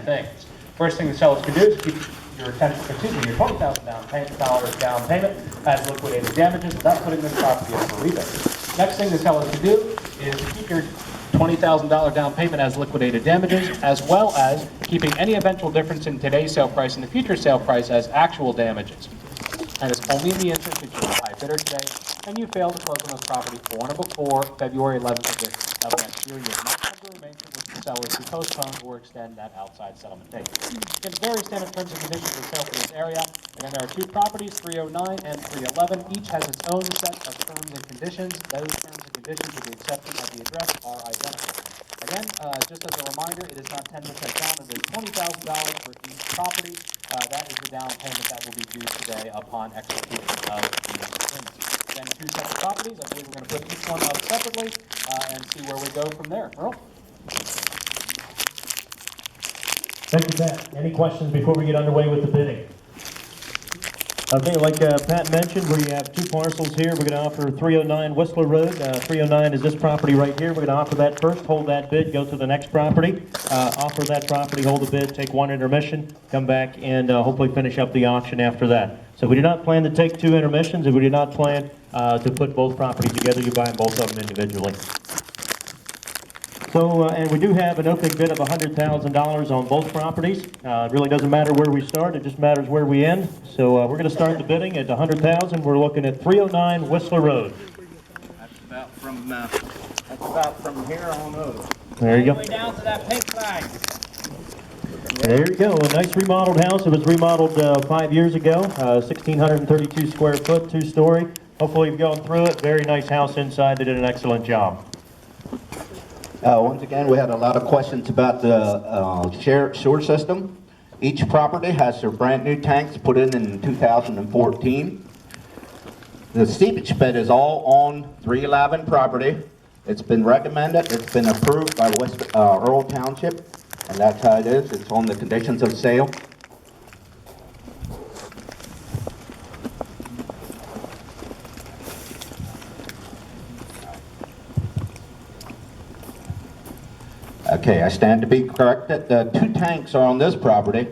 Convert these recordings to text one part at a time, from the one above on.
things. First thing the sellers can do is keep your $20,000 down payment as liquidated damages without putting this property up for rebate. Next thing the sellers can do is keep your $20,000 down payment as liquidated damages, as well as keeping any eventual difference in today's sale price and the future sale price as actual damages. And it's only in the instance that you're a high bidder today and you fail to close on this property on or before February 11th of next year. You have not come to an arrangement with the sellers to postpone or extend that outside settlement date. Again, very standard terms and conditions for sale for this area. Again, there are two properties, 309 and 311. Each has its own set of terms and conditions. Those terms and conditions, with the exception of the address, are identical. Again, just as a reminder, it is not 10% down. It is $20,000 for each property. That is the down payment that will be due today upon execution of the agreement. Again, two separate properties. I believe we're going to put each one up separately and see where we go from there. Earl? Thank you, Pat. Any questions before we get underway with the bidding? Okay, like Pat mentioned, we have two parcels here. We're going to offer 309 Whistler Road. 309 is this property right here. We're going to offer that first, hold that bid, go to the next property, offer that property, hold the bid, take one intermission, come back, and hopefully finish up the auction after that. So we do not plan to take two intermissions, and we do not plan to put both properties together. You buy them both of them individually. So, and we do have an opening bid of $100,000 on both properties. It really doesn't matter where we start, it just matters where we end. So we're going to start the bidding at $100,000. We're looking at 309 Whistler Road. That's about from here on over. There you go. Way down to that pink flag. There you go. A nice remodeled house. It was remodeled 5 years ago. 1,632 square foot, two-story. Hopefully you've gone through it. Very nice house inside. They did an excellent job. Once again, we had a lot of questions about the sewer system. Each property has their brand new tanks put in 2014. The seepage bed is all on 311 property. It's been recommended, it's been approved by Earl Township, and that's how it is. It's on the conditions of sale. Okay, I stand to be corrected. The two tanks are on this property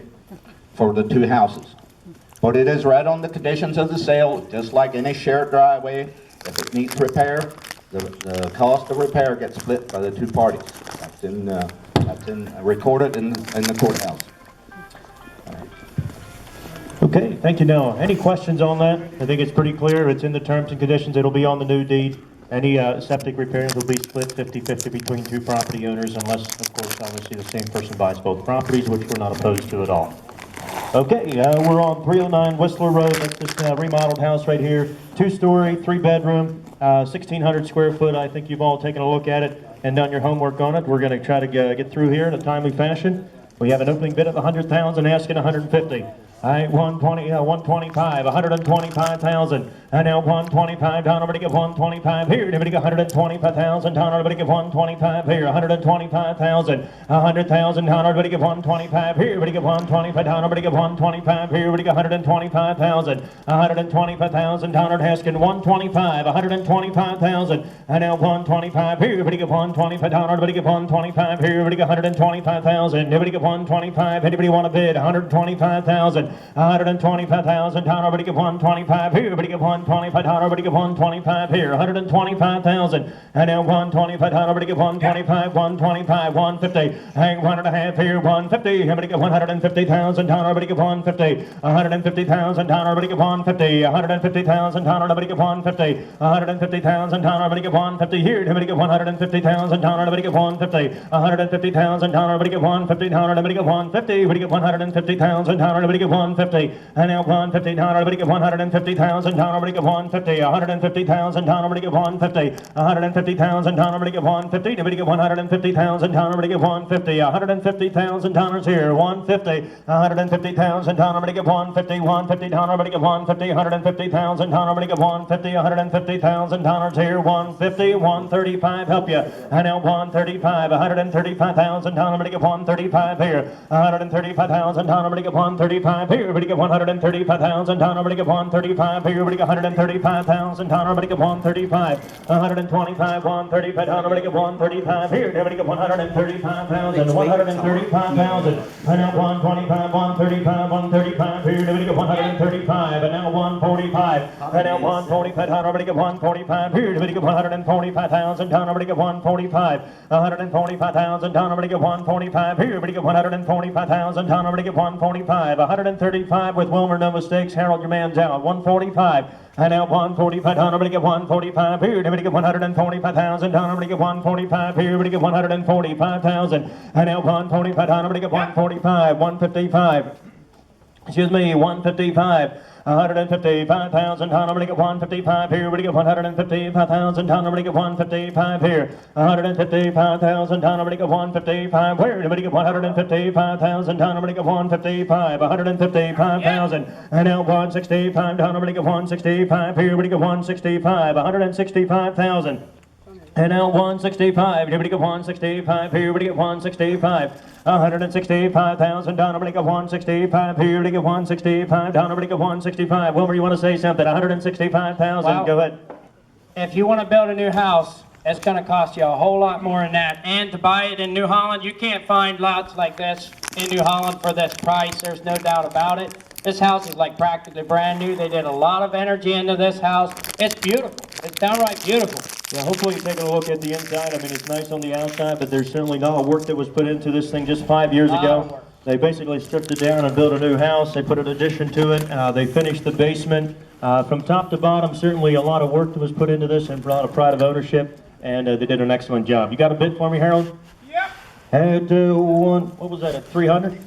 for the two houses. But it is right on the conditions of the sale, just like any shared driveway. If it needs repair, the cost of repair gets split by the two parties. That's recorded in the courthouse. Okay, thank you, Noah. Any questions on that? I think it's pretty clear. It's in the terms and conditions. It'll be on the new deed. Any septic repairs will be split 50-50 between two property owners unless, of course, obviously the same person buys both properties, which we're not opposed to at all. Okay, we're on 309 Whistler Road. That's this remodeled house right here. Two-story, three-bedroom, 1,600 square foot. I think you've all taken a look at it and done your homework on it. We're going to try to get through here in a timely fashion. We have an opening bid of $100,000, asking $150,000. All right, 125, 125,000. And now 125 down. Everybody give 125 here. Everybody give 125,000 down. Everybody give 125 here. 125,000. 100,000 down. Everybody give 125 here. Everybody give 125 down. Everybody give 125 here. Everybody give 125,000. 125,000 down. Everybody asking 125. 125,000. And now 125 here. Everybody give 125 down. Everybody give 125 here. Everybody give 125,000. Everybody give 125. Anybody want to bid? 125,000. 125,000 down. Everybody give 125 here. Everybody give 125 down. Everybody give 125 here. 125,000. And now 125 down. Everybody give 125. 125. 150. Hang 1.5 here. 150. Everybody give 150,000 down. Everybody give 150. 150,000 down. Everybody give 150. 150,000 down. Everybody give 150. 150,000 down. Everybody give 150 here. Everybody give 150,000 down. Everybody give 150. 150,000 down. Everybody give 150 down. Everybody give 150. Everybody give 150,000 down. Everybody give 150. And now 150 down. Everybody give 150,000 down. Everybody give 150. 150,000 down. Everybody give 150. 150,000 down. Everybody give 150. Everybody give 150,000 down. Everybody give 150. $150,000 here. 150. 150,000 down. Everybody give 150. 150 down. Everybody give 150. 150,000 down. Everybody give 150. $150,000 here. 150. 135. Help you. And now 135. 135,000 down. Everybody give 135 here. 135,000 down. Everybody give 135 135 here, everybody get 135,000, down, everybody get 135 here, everybody get 135,000, down, everybody get 135, 125, 135, down, everybody get 135 here, everybody get 135,000, 135,000, and now 125, 135, 135 here, everybody get 135, and now 145, and now 145, down, everybody get 145 here, everybody get 145,000, down, everybody get 145, 145,000, down, everybody get 145 here, everybody get 145,000, down, everybody get 145, 135 with Wilmer, no mistakes, Harold, your man's out, 145, and now 145, down, everybody get 145 here, everybody get 145,000, down, everybody get 145 here, everybody get 145,000, and now 145, down, everybody get 145, 155, excuse me, 155, 155,000, down, everybody get 155 here, everybody get 155,000, down, everybody get 155 here, 155,000, down, everybody get 155, where, everybody get 155,000, down, everybody get 155, 155,000, and now 165, down, everybody get 165 here, everybody get 165, 165,000. And now 165, everybody get 165 here, everybody get 165, 165,000, down, everybody get 165 here, everybody get 165, down, everybody get 165. Wilmer, you want to say something? 165,000, Well, go ahead. If you want to build a new house, it's going to cost you a whole lot more than that. And to buy it in New Holland, you can't find lots like this in New Holland for this price. There's no doubt about it. This house is like practically brand new. They did a lot of energy into this house. It's beautiful. It's downright beautiful. Yeah, hopefully you're taking a look at the inside. I mean, it's nice on the outside, but there's certainly not a work that was put into this thing just 5 years Lot of ago. work. They basically stripped it down and built a new house. They put an addition to it. They finished the basement. From top to bottom, certainly a lot of work that was put into this and brought a pride of ownership, and they did an excellent job. You got a bid for me, Harold? Yep. Head to what was that, at 300?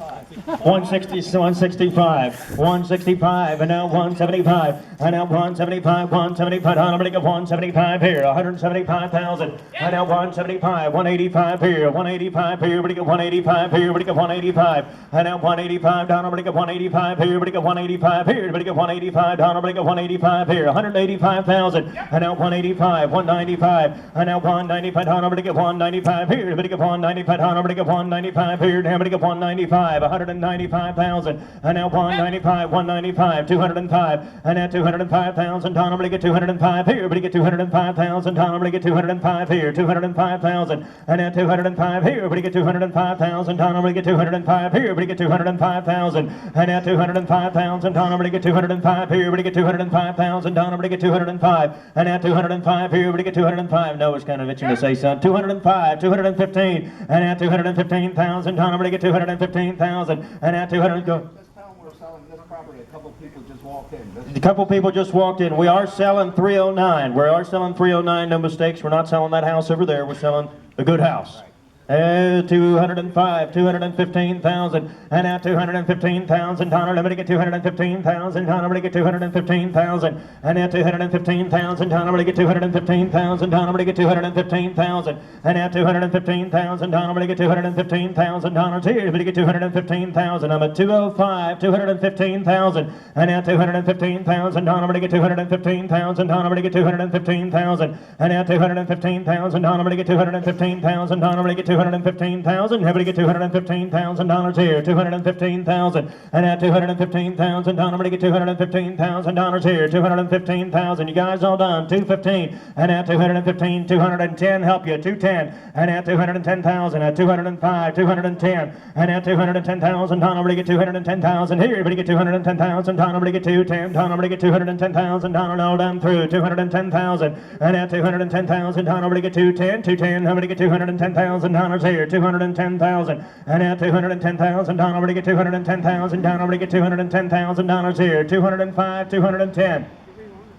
160, 165, 165, and now 175, and now 175, 175, down, everybody get 175 here, 175,000, and now 175, 185 here, 185 here, everybody get 185 here, everybody get 185, and now 185, down, everybody get 185 here, everybody get 185 here, everybody get 185, down, everybody get 185 here, 185,000, and now 185, 195, and now 195, down, everybody get 195 here, everybody get 195, down, everybody get 195 here, everybody get 195, 195,000, and now 195, 195, 205, and now 205,000, down, everybody get 205 here, everybody get 205,000, down, everybody get 205 here, 205,000, and now 205 here, everybody get 205,000, down, everybody get 205 here, everybody get 205,000, and now 205,000, down, everybody get 205 here, everybody get 205,000, down, everybody get 205, and now 205 here, everybody get 205, Noah's kind of itching to say something, 205, 215, and now 215,000, down, everybody get 215,000, and now 200, go. Just tell them we're selling this property. A couple people just walked in. A couple people just walked in. We are selling 309. We are selling 309, no mistakes. We're not selling that house over there. We're selling a good house. 205, 215,000, and now 215,000, down, everybody get 215,000, down, everybody get 215,000, and now 215,000, down, everybody get 215,000, down, everybody get 215,000, and now 215,000, down, everybody get 215,000, down, everybody get 215,000, I'm at 205, 215,000, and now 215,000, down, everybody get 215,000, down, everybody get 215,000, and now 215,000, down, everybody get 215,000, down, everybody get 215,000, everybody get $215,000 here, 215,000, and now 215,000, down, everybody get $215,000 here, 215,000, you guys all done, 215, and now 215, 210, help you, 210, and now 210,000, at 205, 210, and now 210,000, down, everybody get 210,000 here, everybody get 210,000, down, everybody get 210, down, everybody get 210,000, down, and all down through, 210,000, and now 210,000, down, everybody get 210, 210, everybody get 210,000 here, 210,000, and now 210,000, down, everybody get 210,000, down, everybody get $210,000 here, 205, 210.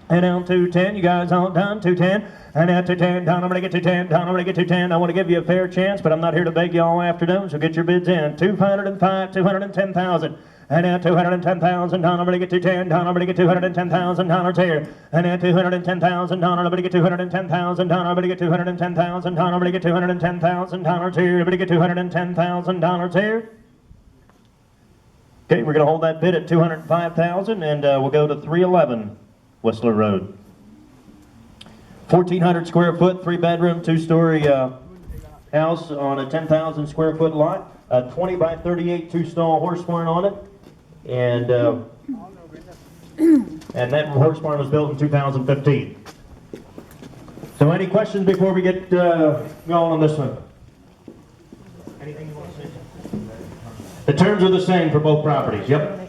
And now 210, you guys all done, 210, and now 210, down, everybody get 210, down, everybody get 210. I want to give you a fair chance, but I'm not here to beg you all afternoon, so get your bids in. 205, 210,000. And now 210,000, down, everybody get 210, down, everybody get $210,000 here. And now 210,000, down, everybody get 210,000, down, everybody get 210,000, down, everybody get $210,000 here, everybody get $210,000 here. Okay, we're going to hold that bid at 205,000, and we'll go to 311 Whistler Road. 1,400 square foot, 3-bedroom, 2-story house on a 10,000 square foot lot. A 20 by 38 2-stall horse barn on it. And that horse barn was built in 2015. So any questions before we get going on this one? Anything you want to say? The terms are the same for both properties, yep.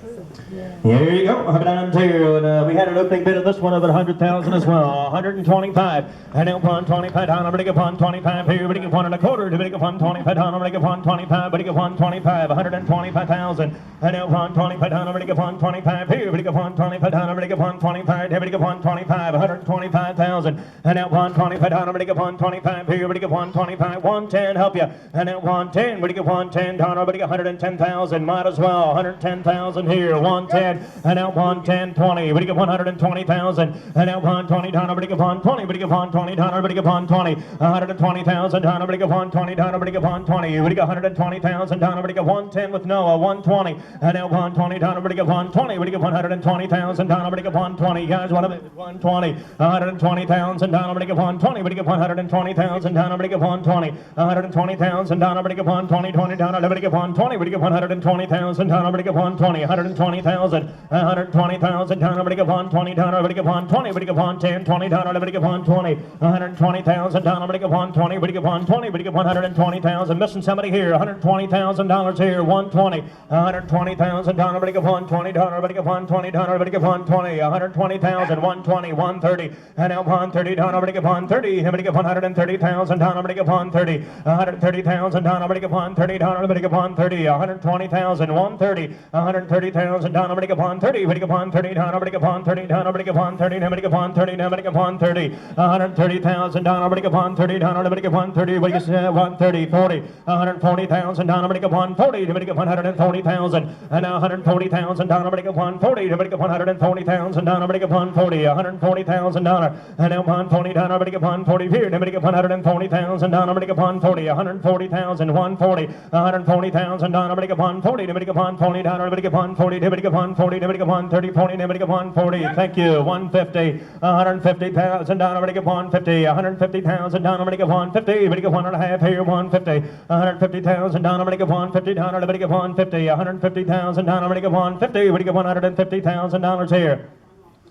Here you go, down to, and we had an opening bid of this one of 100,000 as well, 125, and now 125 down, I'm upon 25 here, bidding upon and a quarter, to bidding upon 25 down, I'm upon 25, bidding upon 25, 125,000, and now 125 down, I'm upon 25 here, bidding upon 25 down, I'm upon 25, bidding upon 25, 125,000, and now 125 down, I'm upon 25 here, bidding upon 25, 110, help you, and now 110, bidding upon 10 down, I'm 110,000, might as well, 110,000 here, 110. And now 110, 20, bidding upon 120,000, and now 120 down, bidding upon 20, bidding upon 20 down, bidding upon 20, 120,000 down, bidding upon 20 down, bidding upon 20, bidding 120,000 down, bidding upon 110 with Noah, 120, and now 120 down, bidding upon 20, bidding upon 120,000 down, bidding upon 20, guys, what about 120, 120,000 down, bidding upon 20, bidding upon 120,000 down, bidding upon 20, 120,000 down, bidding upon 20, 20 down, bidding upon 20, bidding upon 120,000 down, bidding upon 20, 120,000. 120,000 down, bidding upon 20 down, bidding upon 20, bidding upon 10, 20 down, bidding upon 20, 120,000 down, bidding upon 20, bidding upon 20, bidding upon 120,000, missing somebody here, $120,000 here, 120, 120,000 down, bidding upon 20 down, bidding upon 20 down, bidding upon 20, 120,000, 120, 130, and now 130 down, bidding upon 30, bidding upon 130,000 down, bidding upon 30, 130,000 down, bidding upon 30 down, bidding upon 30, 120,000, 130, 130,000 down, bidding upon 30, bidding upon 30 down, bidding upon 30 down, bidding upon 30, bidding upon 30, bidding upon 30, 130,000 down, bidding upon 30 down, bidding upon 30, what do you say, 130, 40, 140,000 down, bidding upon 40, bidding upon 140,000, and now 140,000 down, bidding upon 40, bidding upon 140,000 down, bidding upon 40, 140,000 down, and now 140 down, bidding upon 40 here, bidding upon 140,000 down, bidding upon 40, 140,000, 140, 140,000 down, bidding upon 40, bidding upon 40 down, bidding upon 40, bidding upon 40, bidding upon 30, 40, bidding upon 40, thank you, 150, 150,000 down, bidding upon 50, 150,000 down, bidding upon 50, bidding upon and a half here, 150, 150,000 down, bidding upon 50 down, bidding upon 50, 150,000 down, bidding upon 50, bidding upon $150,000 here.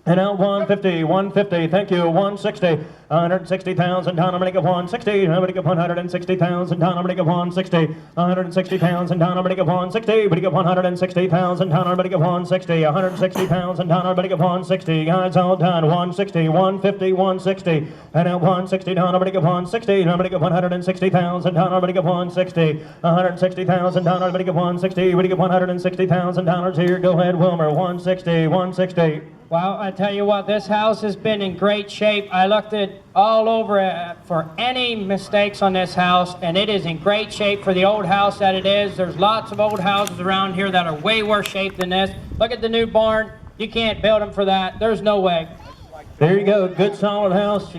And now 150, 150, thank you, 160, 160,000 down, bidding upon 60, bidding upon 160,000 down, bidding upon 60, 160,000 down, bidding upon 60, bidding upon 160,000 down, bidding upon 60, 160,000 down, bidding upon 60, guys all done, 160, 150, 160, and now 160 down, bidding upon 60, bidding upon 160,000 down, bidding upon 60, 160,000 down, bidding upon 60, bidding upon $160,000 here, go ahead Wilmer, 160, 160. Well, I tell you what, this house has been in great shape. I looked it all over for any mistakes on this house, and it is in great shape for the old house that it is. There's lots of old houses around here that are way worse shape than this. Look at the new barn. You can't build them for that. There's no way. There you go, good solid house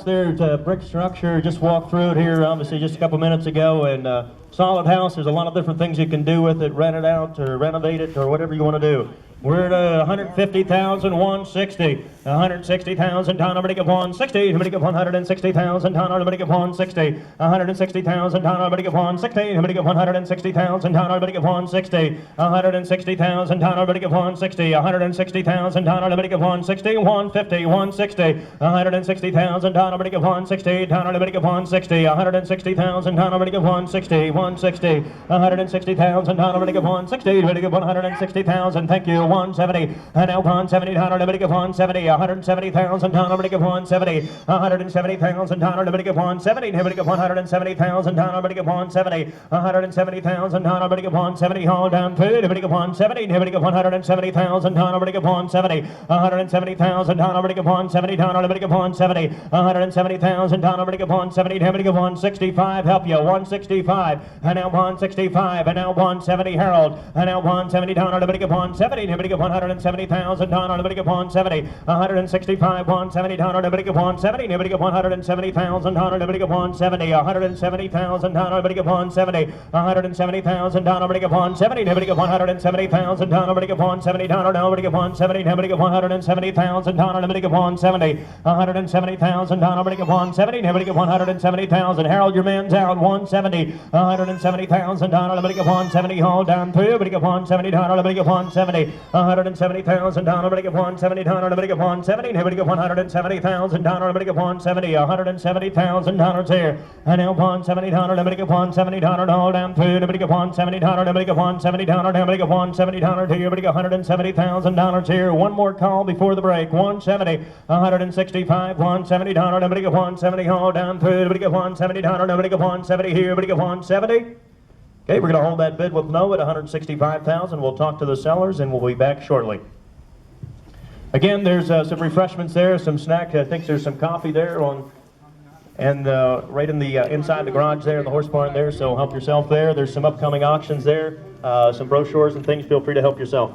there. It's a brick structure. Just walked through it here, obviously, just a couple minutes ago, and solid house. There's a lot of different things you can do with it, rent it out or renovate it or whatever you want to do. We're at 150,000, 160, 160,000 down, bidding upon 60, bidding upon 160,000 down, bidding upon 60, 160,000 down, bidding upon 60, bidding upon 160,000 down, bidding upon 60, 160,000 down, bidding upon 60, 160,000 down, bidding upon 60, 150, 160, 160,000 down, bidding upon 60, down, bidding upon 60, 160,000 down, bidding upon 60, 160, 160,000 down, bidding upon 60, bidding upon 160,000, thank you. 170, and now 170 down, bidding upon 70, 170,000 down, bidding upon 70, 170,000 down, bidding upon 70, bidding upon 170,000 down, bidding upon 70, 170,000 down, bidding upon 70, all down to bidding upon 70, bidding upon 170,000 down, bidding upon 70, 170,000 down, bidding upon 70, down, bidding upon 70, 170,000 down, bidding upon 70, bidding upon 65, help you, 165, and now 165, and now 170, Harold, and now 170 down, bidding upon 70, bidding upon 170,000 down, bidding upon 70, 165, 170 down, bidding upon 70, bidding upon 170,000 down, bidding upon 70, 170,000 down, bidding upon 70, 170,000 down, bidding upon 70, bidding upon 170,000 down, bidding upon 70 down, bidding upon 70, bidding upon 170,000 down, bidding upon 70, 170,000 down, bidding upon 70, bidding upon 170,000. Harold, your man's out, 170, $170,000. Let me get 170 all down through. Let me get $170. Let me get 170. $170,000. Let me get $170. Let me get 170. Let me get $170,000. Let me get 170. $170,000 here. And now $170. Let me get $170 all down through. Let me get $170. Let me get $170. Let me get $170 here. Let me get $170,000 here. One more call before the break. 170. 165. $170. Let me get 170 all down through. Let me get $170. Let me get 170 here. Let me get 170. Okay, we're going to hold that bid with no at $165,000. We'll talk to the sellers and we'll be back shortly. Again, there's some refreshments there, some snack. I think there's some coffee there and right in the inside the garage there, in the horse barn there. So help yourself there. There's some upcoming auctions there, some brochures and things. Feel free to help yourself.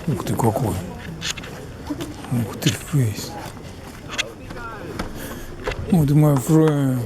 Ух ты какой! Ух ты фейс! Ух ты, my friend!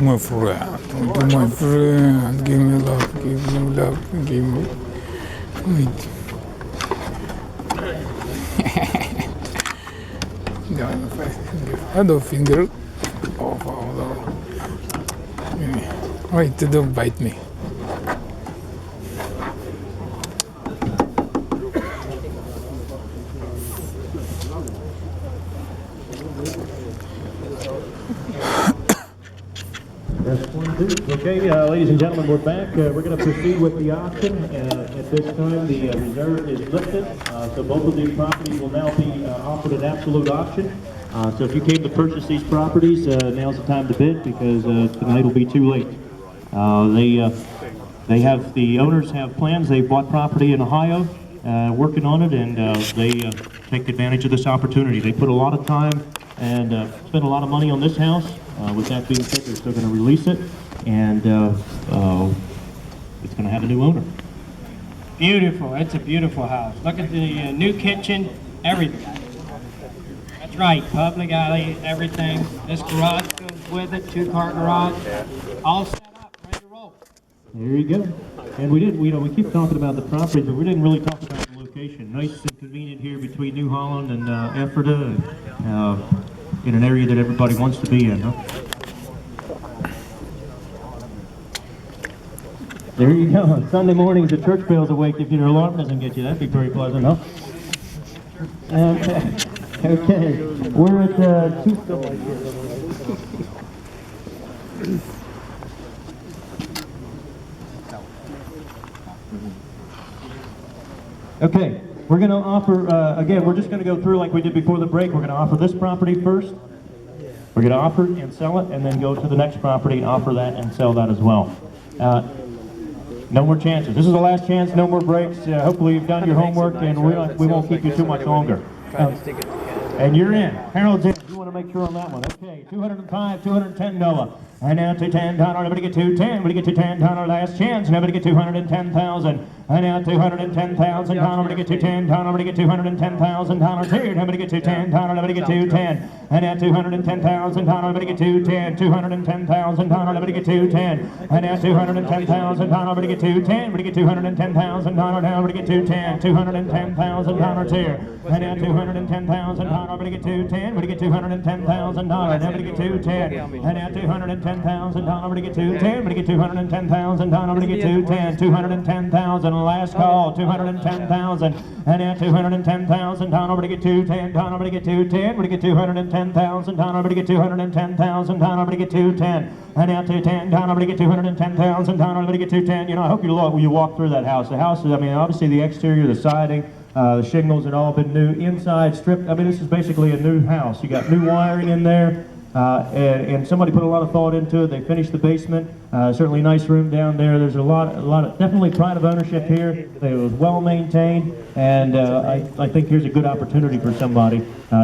My friend, my friend, give me love, give me love, give me. Wait. Other finger. Oh. Wait, don't bite me. Okay, ladies and gentlemen, we're back. We're going to proceed with the auction. At this time, the reserve is lifted, so both of these properties will now be offered at absolute auction. So if you came to purchase these properties, now's the time to bid because tonight will be too late. The owners have plans. They bought property in Ohio, working on it, and they take advantage of this opportunity. They put a lot of time and spent a lot of money on this house. With that being said, they're still going to release it, and it's going to have a new owner. Beautiful. It's a beautiful house. Look at the new kitchen, everything. That's right, public alley, everything. This garage goes with it, two-car garage, all set up, ready to roll. There you go. And we keep talking about the properties, but we didn't really talk about the location. Nice and convenient here between New Holland and Ephrata, in an area that everybody wants to be in, huh? There you go. On Sunday mornings, the church bells awake if your alarm doesn't get you. That'd be very pleasant, huh? Okay. We're at 2. Okay. We're going to offer, again, we're just going to go through like we did before the break. We're going to offer this property first. We're going to offer it and sell it, and then go to the next property and offer that and sell that as well. No more chances. This is the last chance, no more breaks. Hopefully you've done your homework, and we won't keep you too much longer. And you're in. Harold's in. You want to make sure on that one. Okay, 205, 210 Noah. And now $210. Nobody get 210. Nobody get 210. Last chance. Nobody get 210,000. And now 210,000. Nobody get 210. Nobody get 210,000. Here. Nobody get 210. Nobody get 210. And now 210,000. Nobody get 210. 210,000. Nobody get 210. And now 210,000. Nobody get 210. Nobody get 210,000. Nobody get 210. 210,000 here. And now 210,000. Nobody get 210. Nobody get 210,000. Nobody get 210. And now 210,000. Nobody get 210. Nobody get 210,000. Nobody get 210. 210,000. Last call. 210,000. And now 210,000. Nobody get 210. Nobody get 210. Nobody get 210,000. Nobody get 210,000. Nobody get 210. And now 210. Nobody get 210,000. Nobody get 210. You know, I hope you walk through that house. The house is, I mean, obviously the exterior, the siding, the shingles had all been new. Inside stripped. I mean, this is basically a new house. You got new wiring in there. And somebody put a lot of thought into it. They finished the basement. Certainly a nice room down there. There's a lot of definitely pride of ownership here. It was well maintained, and I think here's a good opportunity for somebody.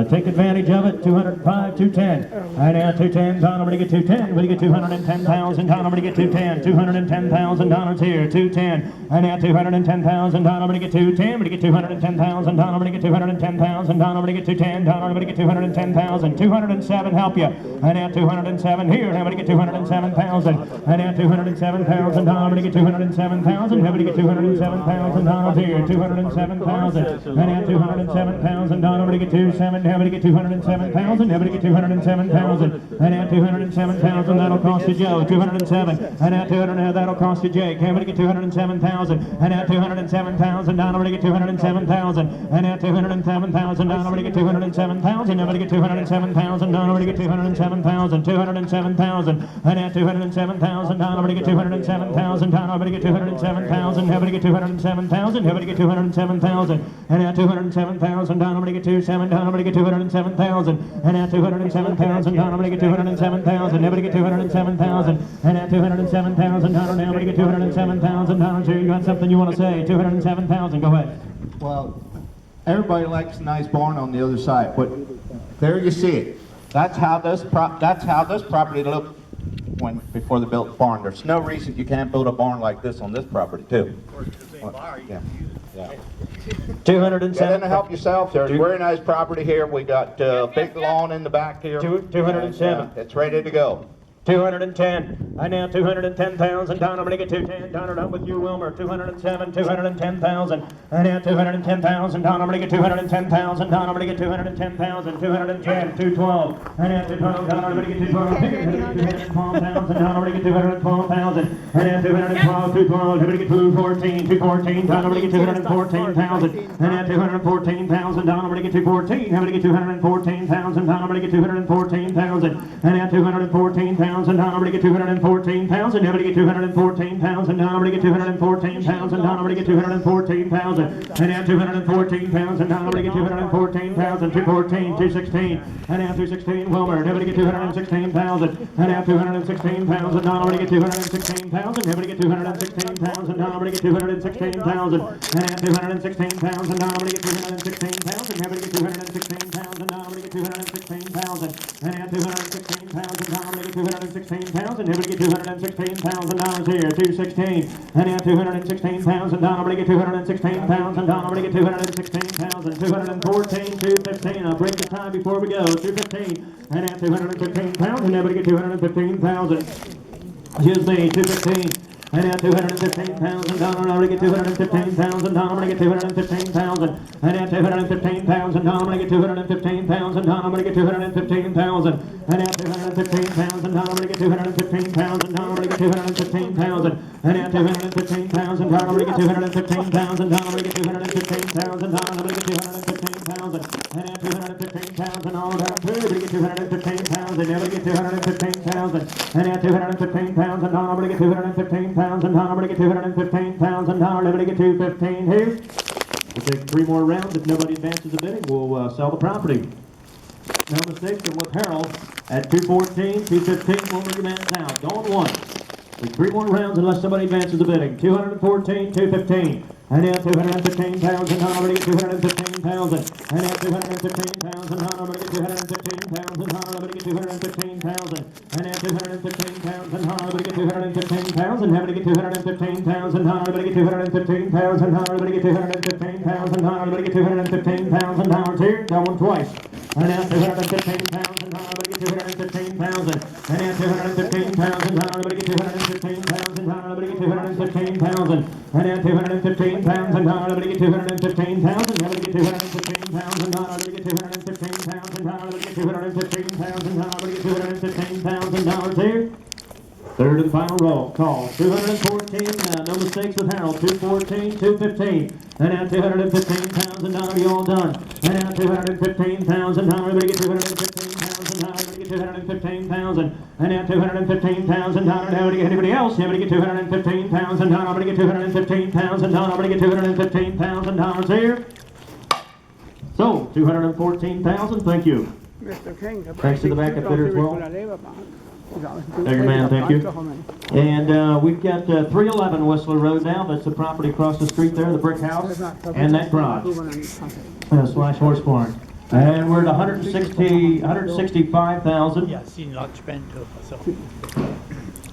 Take advantage of it. 205, 210. And now 210. Nobody get 210. Nobody get 210,000. Nobody get 210. $210,000 here. 210. And now 210,000. Nobody get 210. Nobody get 210,000. Nobody get 210,000. Nobody get 210. Nobody get 210,000. 207. Help you. And now 207 here. Nobody get 207,000. And now 207,000. Nobody get 207,000. Nobody get 207,000 here. 207,000. And now 207,000. Nobody get 207. Nobody get 207,000. Nobody get 207,000. And now 207,000. That'll cost you Joe. 207. And now 200. That'll cost you Jake. Nobody get 207,000. And now 207,000. Nobody get 207,000. And now 207,000. Nobody get 207,000. Nobody get 207,000. Nobody get 207,000. 207,000. And now 207,000. Nobody get 207,000. Nobody get 207,000. Nobody get 207,000. Nobody get 207,000. And now 207,000. Nobody get 207. Nobody get 207,000. And now 207,000. Nobody get 207,000. Nobody get 207,000. And now 207,000. Nobody get 207,000. You got something you want to say? 207,000. Go ahead. Well, everybody likes a nice barn on the other side, but there you see it. That's how this property looked before they built the barn. There's no reason you can't build a barn like this on this property too. Yeah. 207. Get in to help yourself. There's very nice property here. We got big lawn in the back here. 207. It's ready to go. 210. I now 210,000. Don, I'm going to get 210. Don, I'm with you, Wilmer. 207, 210,000. I now 210,000. Don, I'm going to get 210,000. Don, I'm going to get 210,000. 210, 212. I now 212. Don, I'm going to get 212,000. Don, I'm going to get 212,000. I now 212, 212. I'm going to get 214, 214. Don, I'm going to get 214,000. I now 214,000. Don, I'm going to get 214. I'm going to get 214,000. Don, I'm going to get 214,000. I now 214,000. Don, I'm going to get 214,000. Nobody get 214,000. Don, I'm going to get 214,000. Don, I'm going to get 214,000. And now 214,000. Don, I'm going to get 214,000. 214, 216. And now 216. Wilmer. Nobody get 216,000. And now 216,000. Don, I'm going to get 216,000. Nobody get 216,000. Don, I'm going to get 216,000. And now 216,000. Don, I'm going to get 216,000. Nobody get 216,000. Don, I'm going to get 216,000. And now 216,000. Don, I'm going to get 216,000. Nobody get $216,000 here. 216. And now 216,000. Don, I'm going to get 216,000. Don, I'm going to get 216,000. 214, 215. I'll break the time before we go. 215. And now 215,000. Nobody get 215,000. Excuse me. 215. And now 215,000. Don, I'm going to get 215,000. Don, I'm going to get 215,000. And now 215,000. Don, I'm going to get 215,000. Don, I'm going to get 215,000. And now 215,000. Don, I'm going to get 215,000. Don, I'm going to get 215,000. And now 215,000. Don, I'm going to get 215,000. Don, I'm going to get 215,000. Don, I'm going to get 215,000. And now 215,000. All about everybody get 215,000. Everybody get 215,000. And now 215,000. Don, I'm going to get 215,000. Don, I'm going to get 215,000. Don, everybody get 215 here. We'll take 3 more rounds. If nobody advances the bidding, we'll sell the property. number 6, and with Harold at 214, 215, one more advance down. Going once. With 3 more rounds unless somebody advances the bidding. 214, 215. And now 215,000, already get 215,000. And now 215,000, already get 215,000, already get 215,000. And now 215,000, already get 215,000, already get 215,000, already get 215,000, already get 215,000, already get 215,000 dollars here, going twice. And now 215,000, already get 215,000. And now 215,000, already get 215,000, already get 215,000. And now 215,000, already get 215,000, already get 215,000, already get 215,000, already get 215,000, already get 215,000 dollars here. Third and final roll, call, 214, number 6 with Harold, 214, 215, and now 215,000, you all done, and now 215,000, everybody get 215,000, everybody get 215,000, and now 215,000, everybody get anybody else, everybody get 215,000, everybody get 215,000, everybody get 215,000 dollars here. So, 214,000, thank you. Mr. King. Thanks to the backup bidder as well. Thank you, man, thank you. And we've got 311 Whistler Road now. That's the property across the street there, the brick house, and that garage, slash horse barn. And we're at 165,000. Ja, sin lagspänd upp alltså.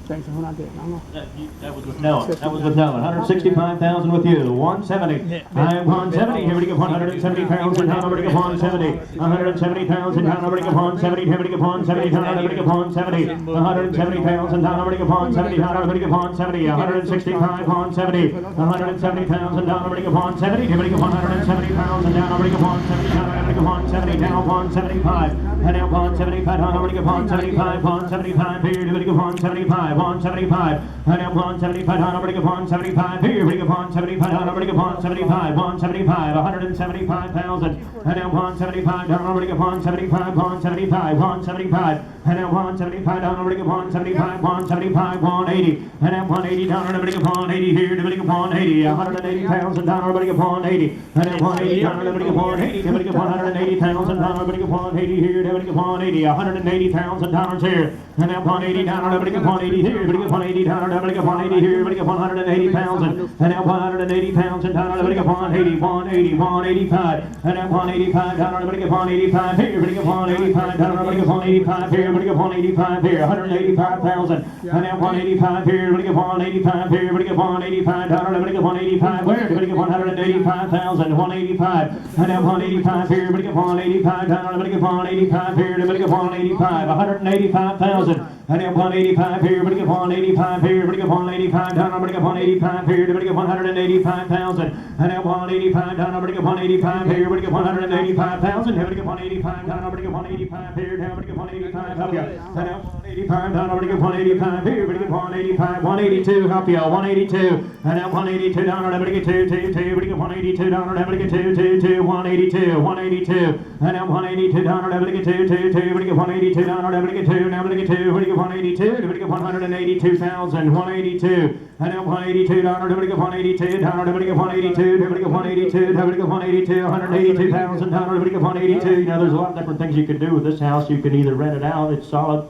That was with Noah. That was with Noah. 165,000 with you. 170. I am 170. Here we go. 170,000. How we go? 170. 170,000. How we go? 170. Here we go. 170. How we go? 170. 170,000. How we go? 170. How we go? 170. 165. 170. 170,000. How we go? 170. Here we go. 170,000. How we go? 170. How we go? 170. Down 175. And now 175. How we go? 175. 175. Here we go. 175. 175, and now 175, nobody get 175, here we go 175, nobody get 175, 175, 175,000, and now 175, nobody get 175, 175, 175, and now 175, nobody get 175, 175, 180, and now 180, nobody get 180 here, nobody get 180, 180,000, nobody get 180, and now 180, nobody get 180, nobody get 180,000, nobody get 180 here, nobody get 180, 180,000 dollars here, and now 180, nobody get 180 here, everybody get 180, everybody get 180 here, everybody get 180,000, and now 180,000, everybody get 180, 180, 185, and now 185, everybody get 185 here, everybody get 185, everybody get 185 here, everybody get 185 here, 185,000, and now 185 here, everybody get 185 here, everybody get 185, everybody get 185 where, everybody get 185,000, 185, and now 185 here, everybody get 185, everybody get 185 here, everybody get 185, 185,000, and now 185 here, everybody get 185 here, everybody get 185 down, everybody get 185 here, everybody get 185,000, and now 185 down, everybody get 185 here, everybody get 185,000, everybody get 185 down, everybody get 185 here, now everybody get 185 up here, and now 185 down, everybody get 185 here, everybody get 185, 182 up here, 182, and now 182 down, everybody get 222, everybody get 182 down, everybody get 222, 182, 182, and now 182 down, everybody get 222, everybody get 182 down, everybody get 2, now everybody get 2, everybody get 182, everybody get 182,000, 182, and now 182, everybody get 182, everybody get 182, everybody get 182, everybody get 182, 182,000, everybody get 182. You know, there's a lot of different things you can do with this house. You can either rent it out, it's solid,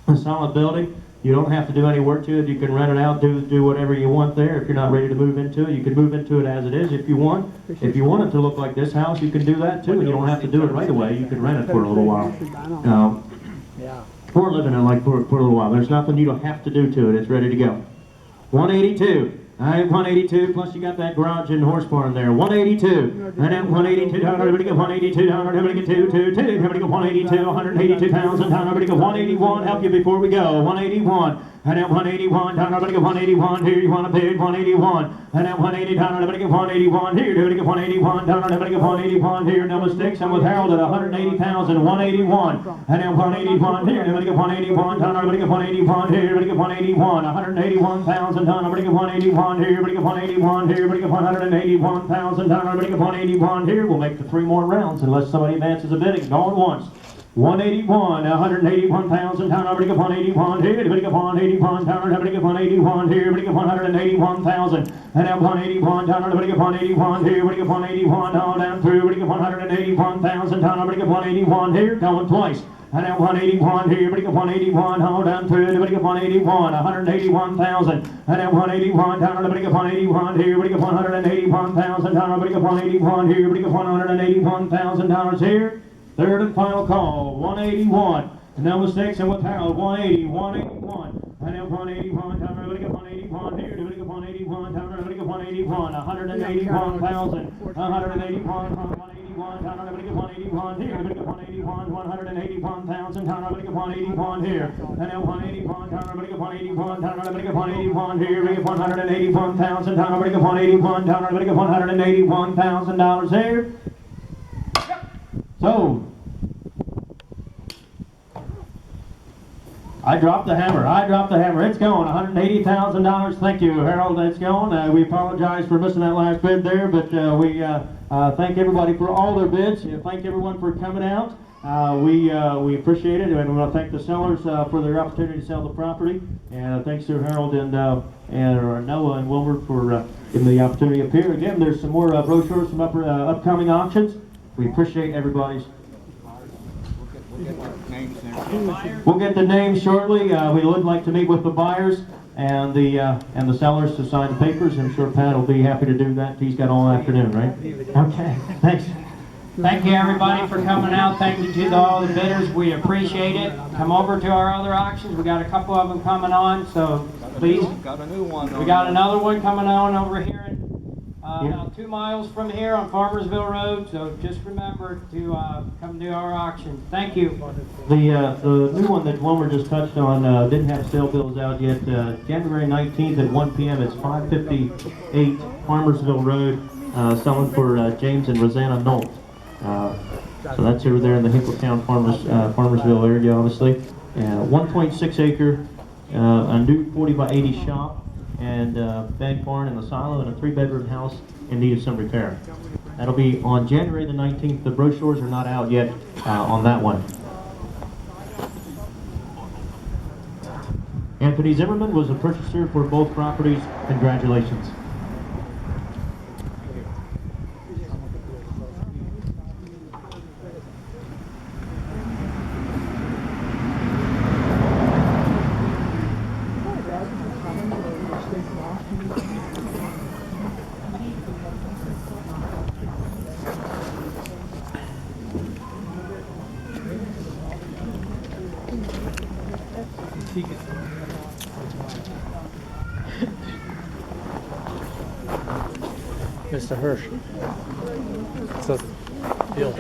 a solid building. You don't have to do any work to it. You can rent it out, do whatever you want there. If you're not ready to move into it, you can move into it as it is if you want. If you want it to look like this house, you can do that too, and you don't have to do it right away. You can rent it for a little while. For living in like for a little while. There's nothing you don't have to do to it. It's ready to go. 182. All right, 182, plus you got that garage and horse barn there. 182. And then 182, everybody get 182, everybody get 222, everybody get 182, 182,000, everybody get 181, help you before we go. 181. And then 181, everybody get 181, here you want to bid, 181. And then 180, everybody get 181, here, everybody get 181, everybody get 181, here, no mistakes, I'm with Harold at 180,000, 181. And then 181, here, everybody get 181, everybody get 181, here, everybody get 181, 181,000, everybody get 181, here, everybody get 181, here, everybody get 181,000, everybody get 181, here. We'll make the 3 more rounds unless somebody advances a bidding. Going once. 181, 181,000, town number to 181 here, to 181, town number to 181 here, to 181,000, and now 181, town number to 181 here, to 181, all down through, to 181,000, town number to 181 here, going twice. And now 181 here, 181, hold on through, 181, 181,000. And now 181, down on the 181 here, 181,000, down on the 181 here, 181,000 dollars here. Third and final call, 181. No mistakes, and with Harold, 180, 181. And now 181, down on the 181 here, 181, down on the 181, 181,000, 181, 181, down on the 181 here, 181, 181,000, down on the 181 here, and now 181, down on the 181, down on the 181 here, 181,000, down on the 181, down on the 181,000 dollars here. So, I dropped the hammer. It's going. $180,000. Thank you, Harold. It's going. We apologize for missing that last bid there, but we thank everybody for all their bids. Thank everyone for coming out. We appreciate it, and we want to thank the sellers for their opportunity to sell the property. And thanks to Harold and Noah and Wilbur for giving me the opportunity up here. Again, there's some more brochures from upcoming auctions. We appreciate everybody's. We'll get the names shortly. We would like to meet with the buyers and the sellers to sign the papers. I'm sure Pat will be happy to do that. He's got all afternoon, right? Okay, thanks. Thank you, everybody, for coming out. Thank you to all the bidders. We appreciate it. Come over to our other auctions. We got a couple of them coming on, so please. Got a new one. We got another one coming on over here about 2 miles from here on Farmersville Road, so just remember to come to our auction. Thank you. The new one that Wilmer just touched on didn't have sale bills out yet. January 19th at 1 p.m. It's 558 Farmersville Road, selling for James and Rosanna Nolt. So that's over there in the Hinklestown Farmersville area, obviously. 1.6 acre, a new 40 by 80 shop, and bank barn and a silo, and a 3-bedroom house in need of some repair. That'll be on January the 19th. The brochures are not out yet on that one. Anthony Zimmerman was a purchaser for both properties. Congratulations. Mr. Hirsch. So, Bill.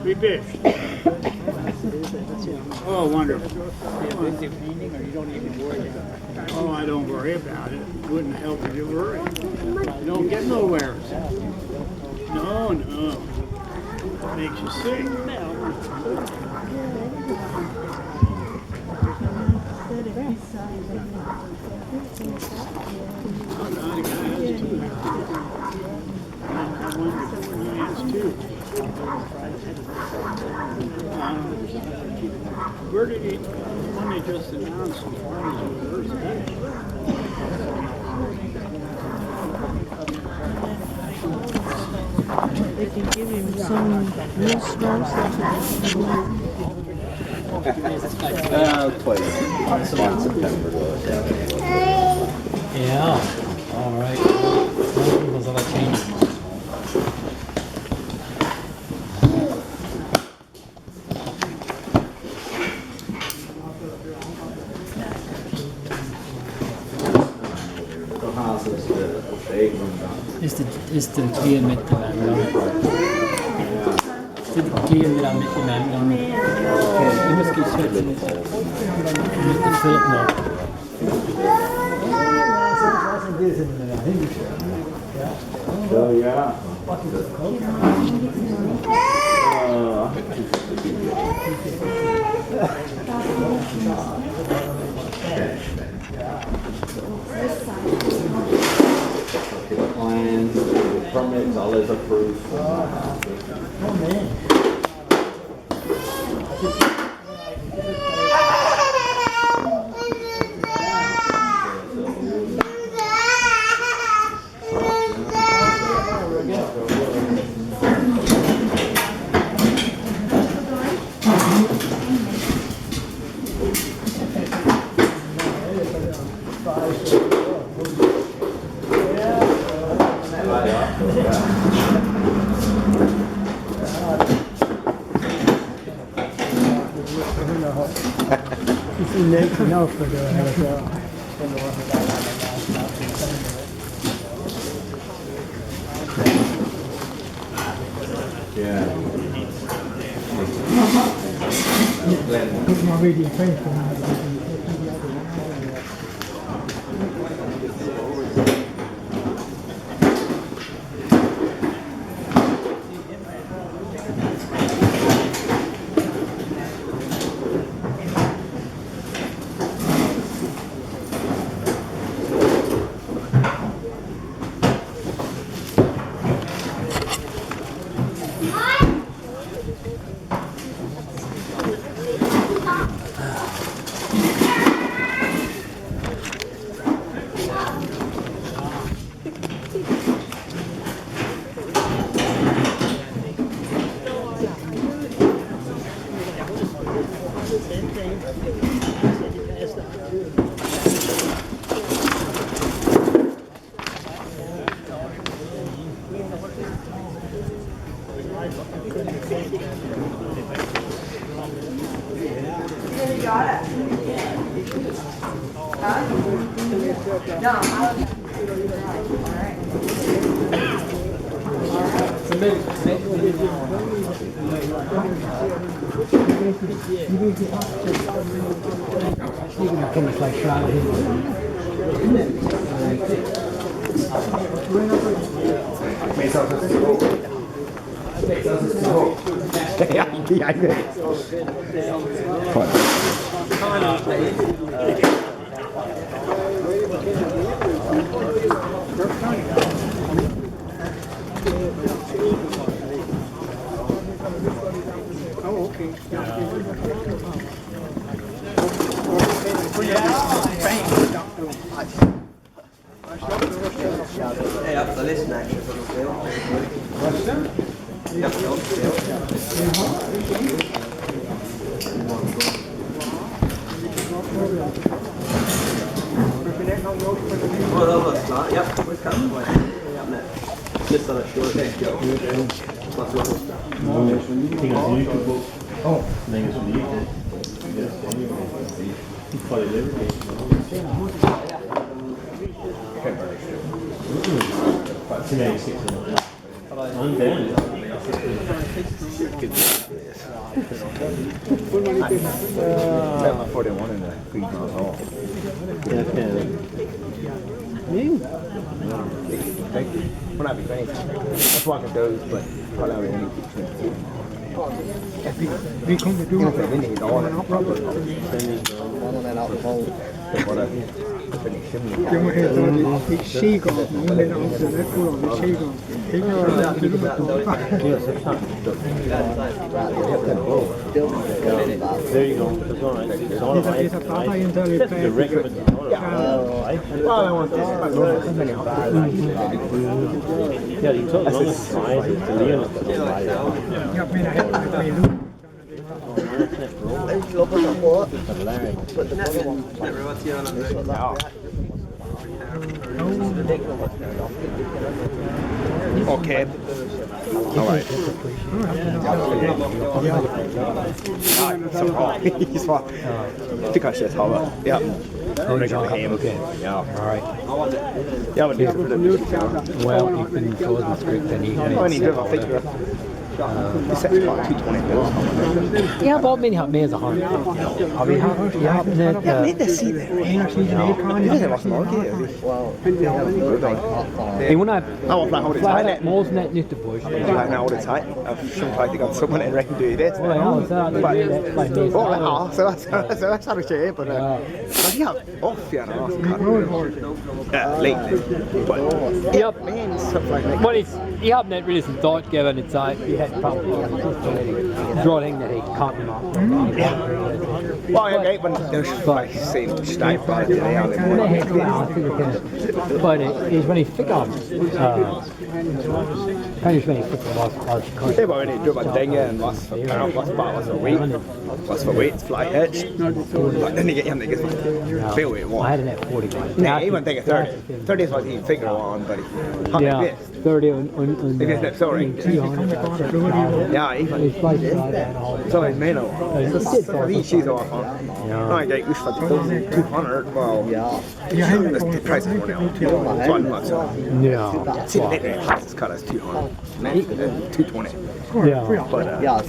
We fished. Oh, wonderful. Oh, I don't worry about it. It wouldn't help if you worry. You don't get nowhere. No. It makes you sick. Where did he, when they just announced the farmers they can give him some real small stuff. Yeah. All right. Most people's on a change. Ist det Kiel mitt i Värmland? Ist det Kiel i Värmland? Du måste ju sätta dig mitt i Philip nå. So, yeah. Plans, permits, all is approved. There you go. It's all right. It's all right. The record is all right. Yeah, you told me it's fine. It's the Leon is Okay. All right. He's fine. I think I said how. Yeah. Okay. Yeah. All right. Yeah, but Well, you can close the script and you I need to figure. Det sätter bara 220. Ja, bare min har med så har vi haft net Inte sidor. Det är vad som är. en under I want to. I want to hold it tight. målsnet nyttepush. Do I hold it tight? sometimes they got someone in reckon do this. Well, so that's how to say it, but yeah, off, you know. Late. But Yep. man, stuff like that. Well, he hadn't really some thought given it, so he had probably drawing that he can't mark. Well, okay, when there's like same style by the day on the But it's when he figured kind of when he figured They were only doing a ding and what's for pound, what's for weight, what's for weight, fly hitch. But then you get him to get feel weight I one. had it at 40 grand. Yeah, he wouldn't take a 30. 30 is what he figure on, but he Yeah, 30 on If it's not sorry. Yeah, even. It's like that all. So it's Mano. So she's off on. I get used to 200. Well, the price is more now. 1 month. Yeah. See, it's cut as 200. 220. Yeah. But yeah,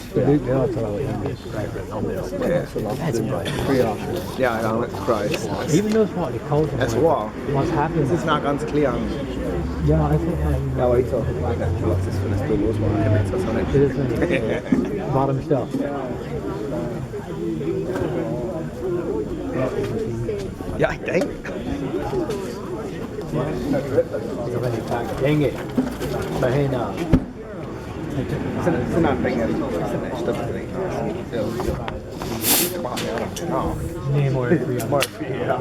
I know, it's price. Even though it's what they call it. That's wall. What's happening? It's not ganz clear. Yeah, I think Ja, aber ich sag, das ist für das Büros war das so it is bottom stuff. Ja, ich denke. Dang it. But hey, now. Sind Anfänger, sind echt das drin. Name more free. More free, ja.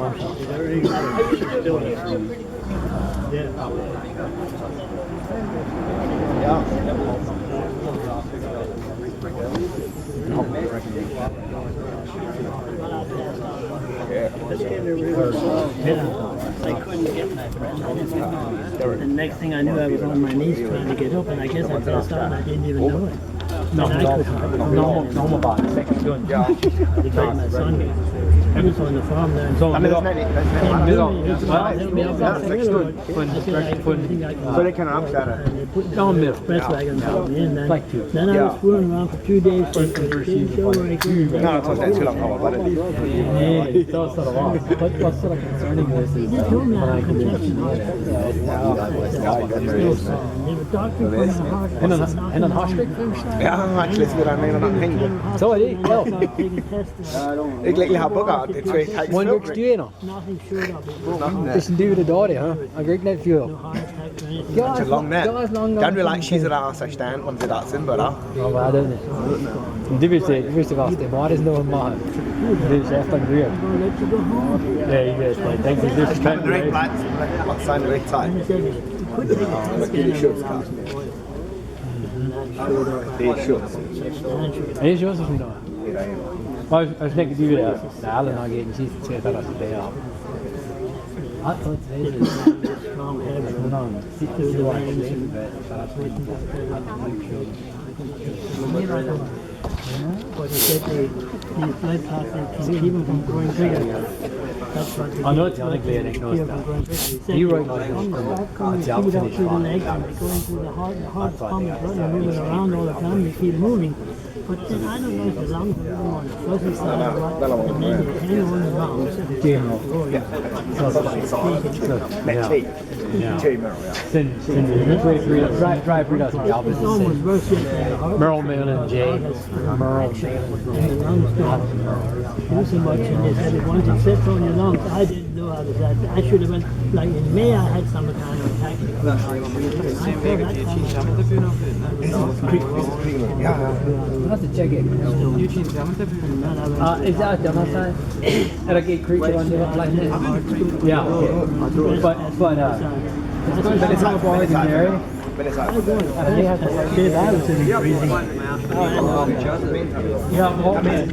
The next thing I knew, I was on my knees trying to get up, and I guess I passed out and I didn't even know it. Normal box. Ja. The guy, my son, he was on the farm there. And Ja, men det är snällt. Så det kan han uppsätta. Express wagon brought me in. Then I was fooling around for 2 days thinking, show where I could. No, det tar inte så långt att vara It does sort of off. What's sort of concerning this is They told me I when I had can congestion. They were doctoring for my heart. En harstrik först. Ja, actually, så där menar han hängde. Så är det. Ja. Taking tests. Jag lägger här bugga, det tror jag kan One works do you know? Nothing short of it. This can do the daughter, huh? I agree with fuel. No heart attack or anything. It's a long net. Guys, long Don't relax, she's at ass, I stand, when that's in, but Ja, vad är det? Du visste vad det var, det är nog man. Det är efter det. I'll let you go home. Ja, you guys, like, thanks for this. the right black, I'll sign the right time. He said, you could take a test. Det är kört. Är det så som då? Jag tänker du det. Det är alla nog inte sist ska ta det där. Att det är Strong head. sit through the rain. But he said these blood clots can keep them from growing bigger. That's what they I know keep it's technically an them from ignorance. growing bigger. He said You they right now, come it's and out feed up finish through the fine. legs and they go into the heart. The heart's pumping blood and moving around all the time. They keep moving. But then I don't know if the lungs are on the fuzzy side or what. And then they hang on the lungs. Then drive through that's my It's opposite. almost worse yet than the heart. Merle, Mail, and Jay. Merle. The lungs don't do so much, and they said it once it sits on your lungs. I didn't know how to that. I should have went, like in May I had some kind of attack. I'll have to check it. Exactly, I'm not saying. And I get creature on the like this. Yeah, okay. But it's not quality Mary. Men det är så här. Yeah, well, man.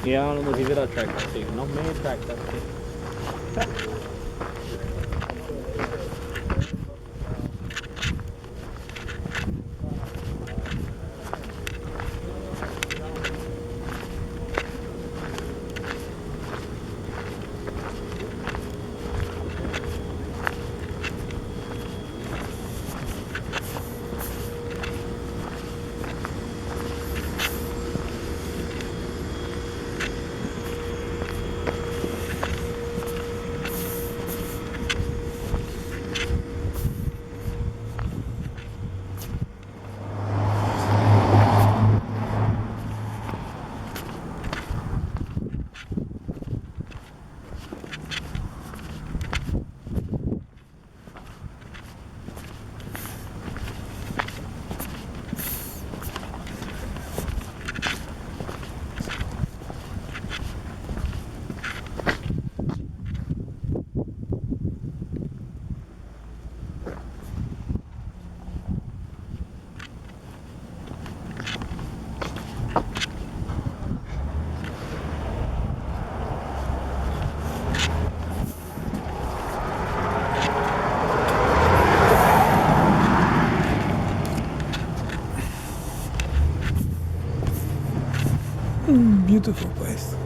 Ja, då måste vi vidare tracka sig. Något mer tracka sig. Beautiful place.